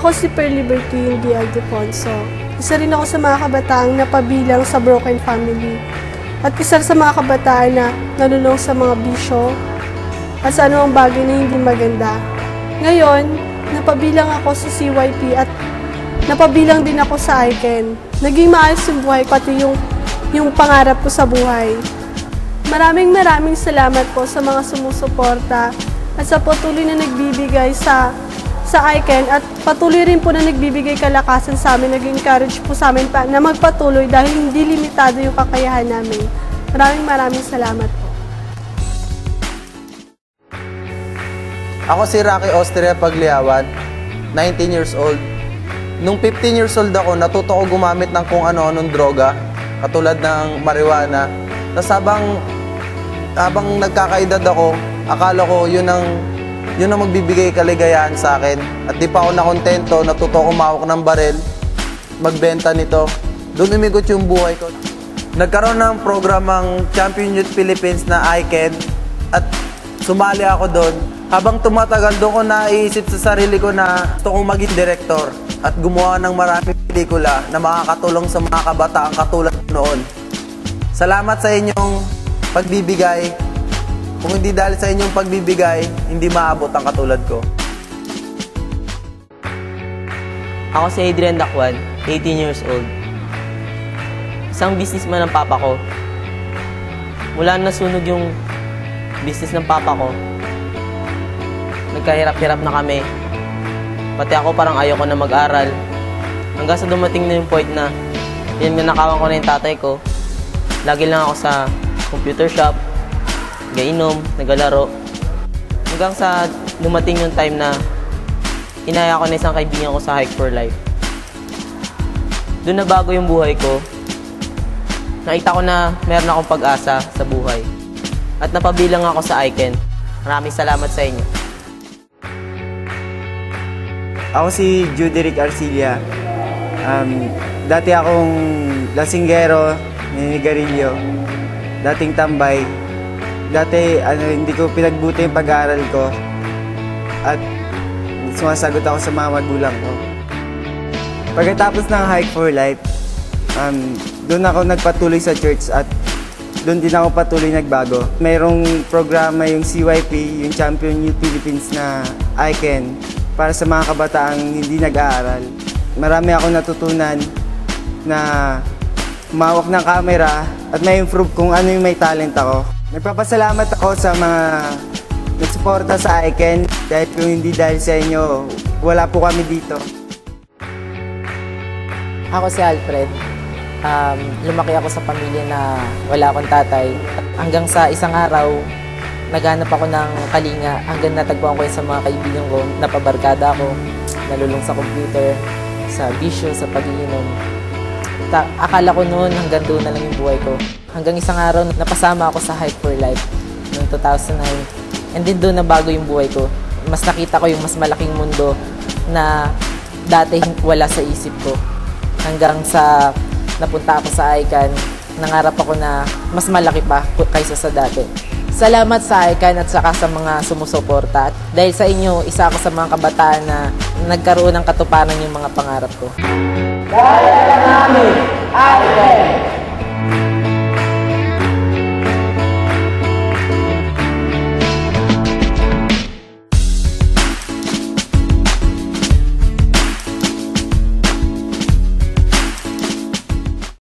Ako si Perlibertine D. Aldefonso. Isa rin ako sa mga kabataang napabilang sa broken family. At isa sa mga kabataan na nalulong sa mga bisyo at sa anumang bagay na hindi maganda. Ngayon, napabilang ako sa CYP at napabilang din ako sa ICAN. Naging maayos yung buhay, pati yung pangarap ko sa buhay. Maraming salamat po sa mga sumusuporta at sa patuloy na nagbibigay sa ICAN at patuloy rin po na nagbibigay kalakasan sa amin, nag-encourage po sa amin na magpatuloy dahil hindi limitado yung kakayahan namin. Maraming salamat po. Ako si Rocky Austria Pagliawan, 19 years old. Nung 15 years old ako, natuto ko gumamit ng kung ano-anong droga, katulad ng marijuana. Tapos habang nagkakaedad ako, akala ko yun ang magbibigay kaligayahan sa akin. At di pa ako nakontento, natuto ko umawak ng barel, magbenta nito. Doon umigot yung buhay ko. Nagkaroon ng programang Champion Youth Philippines na ICAN at sumali ako doon. Habang tumatagal, doon ko naisip sa sarili ko na gusto kong maging director at gumawa ng maraming pelikula na makakatulong sa mga kabataan katulad noon. Salamat sa inyong pagbibigay. Kung hindi dahil sa inyong pagbibigay, hindi maabot ang katulad ko. Ako si Adrian Dacwan, 18 years old. Isang businessman ng papa ko. Mula nasunog yung business ng papa ko, nagkahirap-hirap na kami. Pati ako parang ayaw ko na mag-aral. Hanggang sa dumating na yung point na nakawan ko na yung tatay ko. Lagi lang ako sa computer shop, nagainom, nagalaro. Hanggang sa dumating yung time na inaya ko na isang kaibigan ko sa Hike for Life. Doon na bago yung buhay ko. Nakita ko na meron akong pag-asa sa buhay. At napabilang ako sa ICAN. Maraming salamat sa inyo. Ako si Juderick Arcilia. Dati akong lasinggero, ninigarilyo, dating tambay. Dati hindi ko pinagbuti yung pag-aaral ko at sumasagot ako sa mga magulang ko. Pagkatapos ng Hike for Life, doon ako nagpatuloy sa church at doon din ako patuloy nagbago. Mayroong programa yung CYP, yung Champion Youth Philippines na ICAN para sa mga kabataang hindi nag-aaral. Marami akong natutunan na humawak ng camera at may improve kung ano yung may talent ako. Nagpapasalamat ako sa mga nagsuporta sa ICAN dahil kung hindi dahil sa inyo, wala po kami dito. Ako si Alfred. Lumaki ako sa pamilya na wala akong tatay. Hanggang sa isang araw, naghanap ako ng kalinga hanggang natagpuan ko sa mga kaibigan ko, napabarkada ako, nalulong sa computer, sa bisyo, sa pag-iinom. Akala ko noon hanggang doon na lang yung buhay ko. Hanggang isang araw, napasama ako sa Hike for Life noong 2009. And then doon na bago yung buhay ko. Mas nakita ko yung mas malaking mundo na dati wala sa isip ko. Hanggang sa napunta ako sa ICAN, nangarap ako na mas malaki pa kaysa sa dati. Salamat sa ICAN at saka sa mga sumusuporta. Dahil sa inyo, isa ako sa mga kabataan na nagkaroon ng katuparan yung mga pangarap ko. Dahil namin, ICAN!